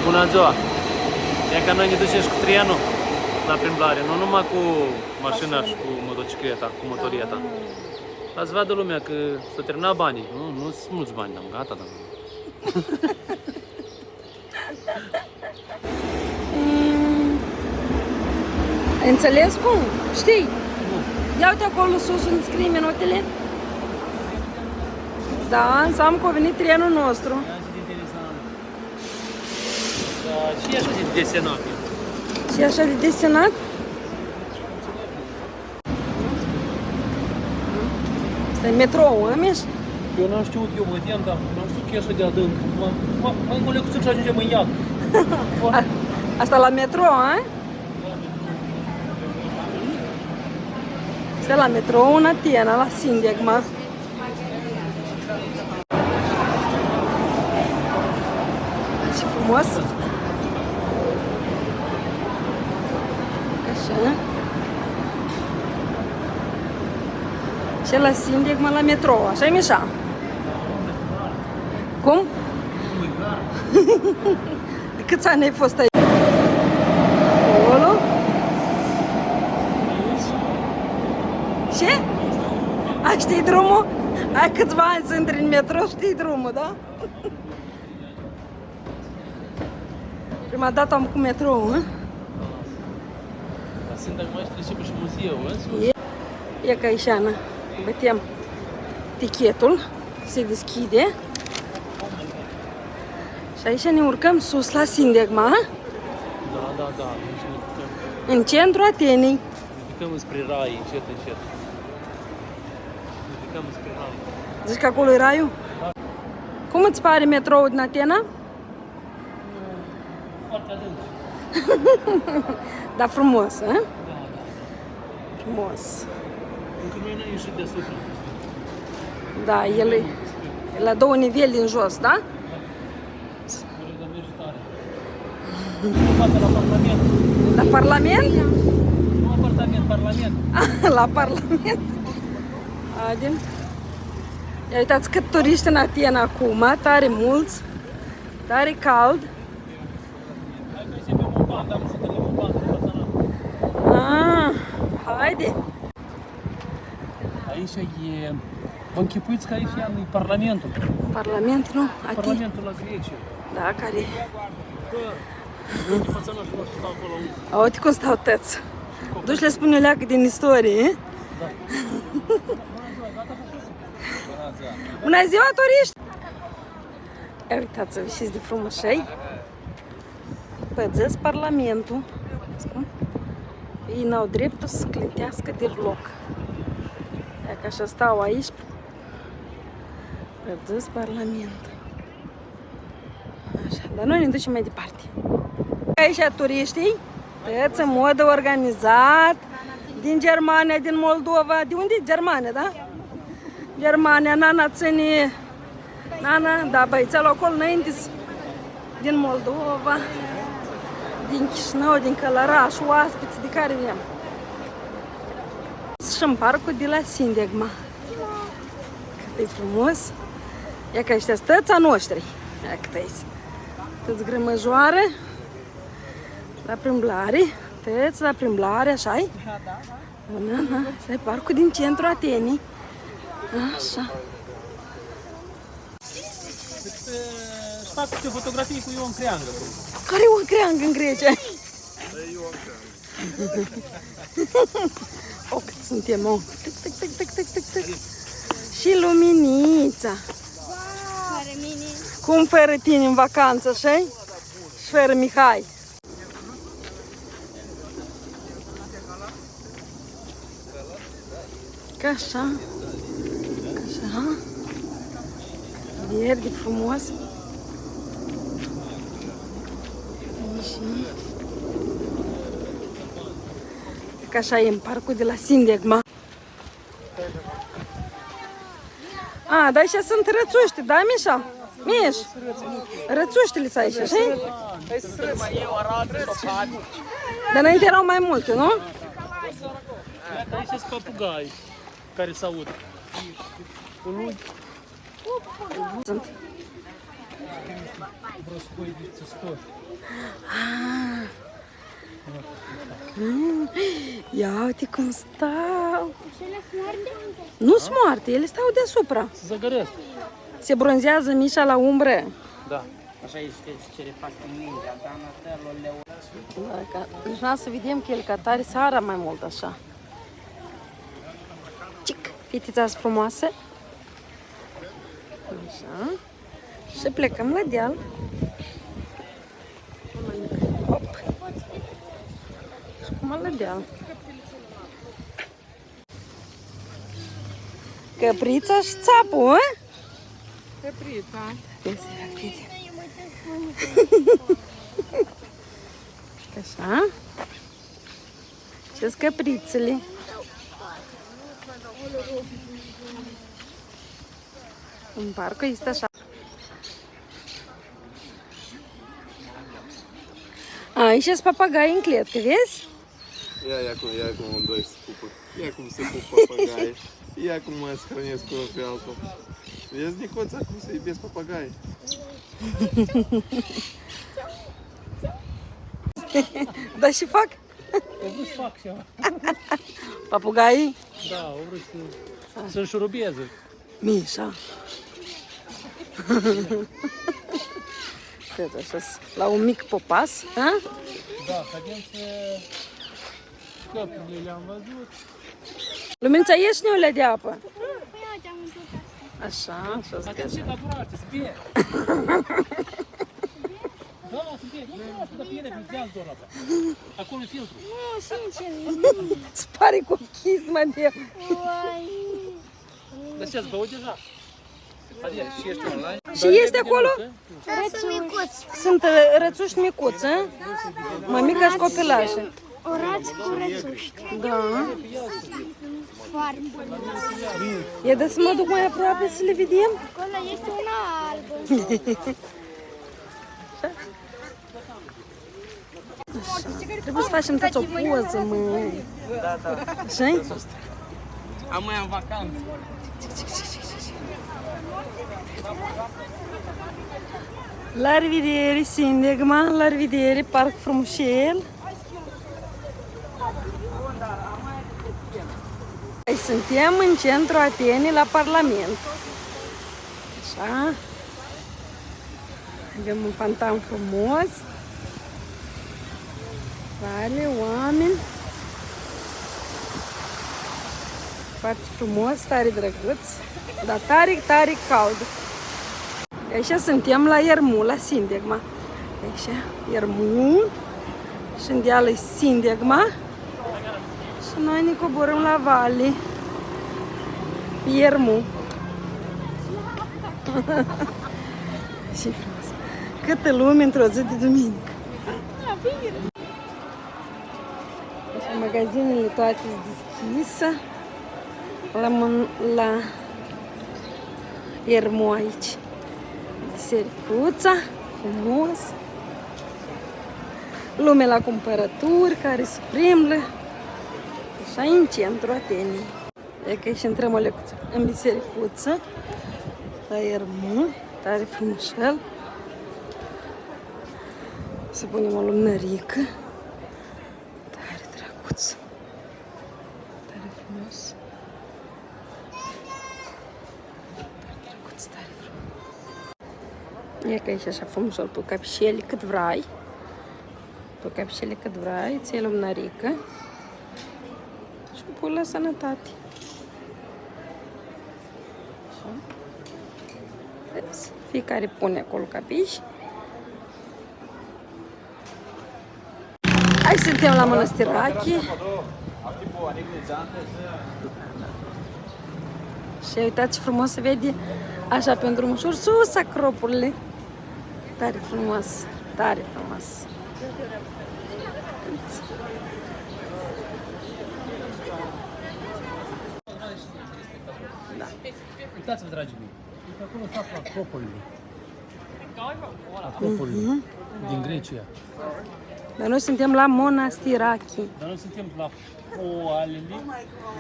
Bună ziua! E ca noi ne ducem și cu trenul la plimbare, nu numai cu mașina și cu motocicleta, cu motorieta. Ați vadă lumea că s-a terminat banii. Nu sunt mulți bani, am gata, dar. Ai înțeles cum? Știi? Nu. Ia uite acolo sus unde scrie minutele. Da, înseamnă că a venit trenul nostru. Și e așa de desenat. Și așa de desenat? Asta e metrou, Amiș? Eu n-am știut, eu vădeam, dar n-am știut că e așa de adânc. Mă îngolecuțel și ajungem în iad. Asta la metrou, a? Asta la metrou în Atena, la Sindegma. Ce frumos! Așa. Și la Sindegma la metrou, așa-i Mișa? Cum? De câți ani ai fost aici? Acolo? Ce? Ai știi drumul? Ai câțiva ani să intri în metro, știi drumul, da? Prima dată am cu metrou, hă? Dar sunt mai trece și muzeul, hă? E ca Ișana. Bătem tichetul, se deschide. Și aici ne urcăm sus la Sindegma, Da. în centru Atenei. Ne ridicăm spre rai, încet. Ne ridicăm spre rai. Zici că acolo e raiul? Da. Cum îți pare metroul din Atena? Foarte adânc. Da, frumos, hă? Da. Frumos. Încă noi n-am ieșit deasupra. Da, el e la 2 niveli din jos, da? Dar merge tare. Față la Parlament. La Parlament? Nu apartament, Parlament. La Parlament. Adin. Ia uitați cât turiști în Atena acum, tare mulți, tare cald. Hai că ieșim pe Mopan, dar nu suntem la Mopan, în fața mea. Haide. Aici e... Vă închipuiți că aici e Parlamentul. Parlament, nu? Atena. Parlamentul la Grecia. Da, care... În fața noastră stau acolo. Uite cum stau tăți. Duci le spune o leacă din istorie, Da. Bună ziua, turiști! Ia uitați-vă și de frumușei. Păzesc Parlamentul. Ei n-au dreptul să clintească deloc. Ia că așa stau aici. Păzesc Parlamentul. Așa, dar noi ne ducem mai departe. Aici turiștii, tăți în mod organizat, din Germania, din Moldova. De unde e Germania, da? Germania, Nana ține... Nana, da, băițelul acolo înainte, din Moldova, din Chișinău, din Călăraș, oaspeți de care vrem. Și în parcul de la Sindegma. Cât e frumos. Ia că ăștia stăța noștri. Ia cât e. Tăți grămăjoare. La plimbare. Tăți la plimbare, așa-i? Da. Asta e parcul din centru Atenei. Așa. Își fac câte fotografii cu Ion Creangă. Care e Ion Creangă în Grecia? O, cât suntem, o. Tic. Și luminița. Cum fără tine în vacanță, așa-i? Și fără Mihai. Ca așa. Verde, frumos. Ca așa e în parcul de la Sindegma. Da, așa sunt rățuște, da, Mișa? Miș, rățuștele să aici, așa? Dar înainte erau mai multe, nu? Aici sunt papugai care se aud. Sunt. Ia uite cum stau. Nu sunt moarte, ele stau deasupra. Se zăgăresc. Se bronzează Mișa la umbră. Da. Așa este ce le fac în mingea, dar în afelul le Deci n-a să vedem că el ca tare sara mai mult așa. Cic, fetița frumoasă. Așa. Și plecăm la deal. Hop. Și cum la deal. Căprița și țapul, a? Căprița. Așa. Ce-s căprițele? În parcă este așa. Aici sunt papagai în cletcă, vezi? Ia cum amândoi se pupă. Ia cum se pupă papagaie. Ia cum mai se hrănesc unul pe altul. Vezi, Nicoța, cum se iubesc papagaie. Da și fac? O vrut să fac și eu. Papugaii? Da, o vrut să înșurubieze. Mișa. Cred așa, la un mic popas, ha? Da, cadențe căpurile le-am văzut. Lumința, ieși neule de apă. Așa, așa. Atenție la buraște, să fie. Da, să fie. Nu, să fie de filtrează doar apa. Acolo e filtru. Nu, sincer. Îți pare cu chis, mă, de... Dar ce ați băut deja? Adică și ești online? Și ești acolo? Sunt micuți. Sunt rățuși micuți, a? Mămica și copilașă. Orați cu rățuși. Da. Foarte. E de să mă duc mai aproape să le vedem? Acolo este una albă. Trebuie să facem toți o poză, măi. Da, da. Așa-i? Am mai în vacanță. La revedere, Sindegma, la revedere, parc frumușel. Aici suntem în centrul Atenei, la Parlament. Așa. Avem un fantan frumos. Vale, oameni. Foarte frumos, tare drăguț, dar tare, tare cald. Aici suntem la Iermu, la Sindegma. Aici, Iermu. Și în deal e Sindegma. Și noi ne coborăm la vale. Iermu. Și frumos. Câtă lume într-o zi de duminică. Magazinele toate sunt deschise. La Iermu aici. Bisericuța, frumos. Lume la cumpărături care se plimbă. Așa în centru Atenei. E că și intrăm o lecuță în bisericuță. La Iermu, tare frumușel. Să punem o lumânărică. Tare drăguț. Tare frumos. E că ești așa frumușor pe capișele cât vrei. Pe capișele cât vrei, ți-ai lumânărică. Și o pui la sănătate. Așa. Vezi? Fiecare pune acolo capiș. Aici suntem la Mănăstirache. Și uitați frumos se vede așa pe un drum ușor sus acropurile. Tare frumos, tare frumos. Da. Uitați-vă, dragii mei, uite acolo s-a aflat acropolile. Acropolile din Grecia. Dar noi suntem la Mănăstirache. Dar noi suntem la Poalele,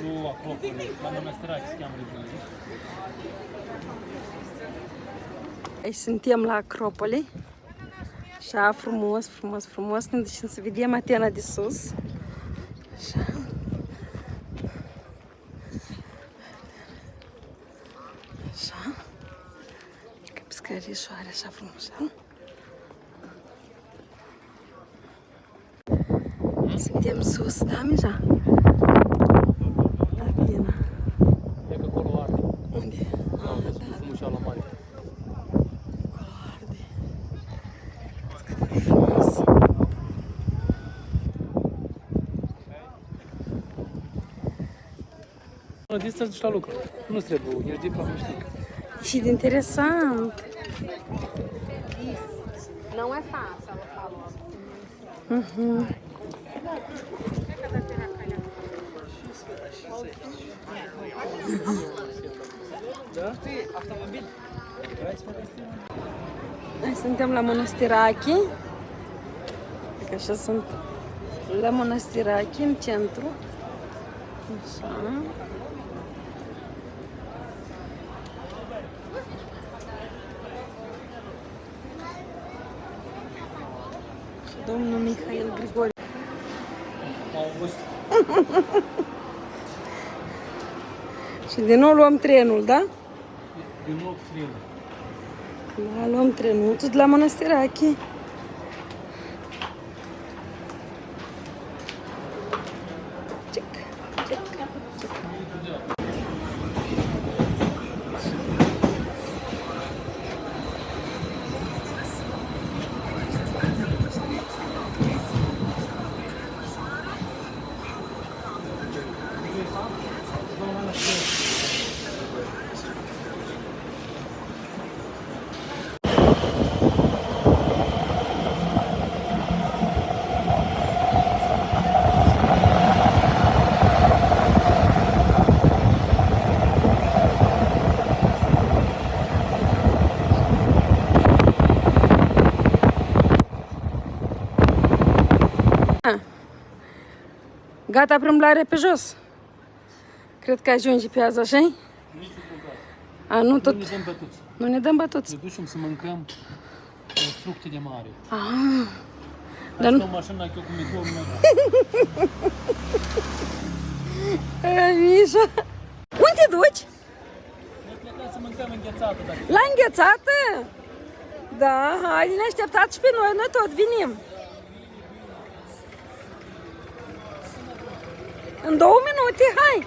nu Acropolile, la Mănăstirache se cheamă regiunea. Aici suntem la Acropoli. Așa, frumos, frumos, frumos. Ne ducem să vedem Atena de sus. Așa. Așa. Ca pe scărișoare, așa frumos. Suntem sus, da, Mija? Atena. E că acolo arde. Unde? Frumos la mare. Distanță duci la lucru. Nu trebuie, ești diplomatic. Și de interesant. Não é fácil, ela falou. Noi suntem la Mănăstirache. Că așa sunt la Mănăstirache, în centru. Așa. Și domnul Mihail Grigore. Și din nou luăm trenul, da? Din nou trenul. Da, luăm trenul tot la Mănăstirache. Cic, cic, cic. Gata plimbare pe jos. Cred că ajunge pe azi, așa-i? A, nu tot. Nu ne dăm bătuți. Nu ne dăm bătuți. Ne ducem să mâncăm fructe de mare. Ah. Dar nu... mașina că eu cu metrou Mișa. Unde te duci? Noi plecăm să mâncăm înghețată. Dacă... La înghețată? Da, hai, ne așteptați și pe noi, noi tot venim. În 2 minute, hai!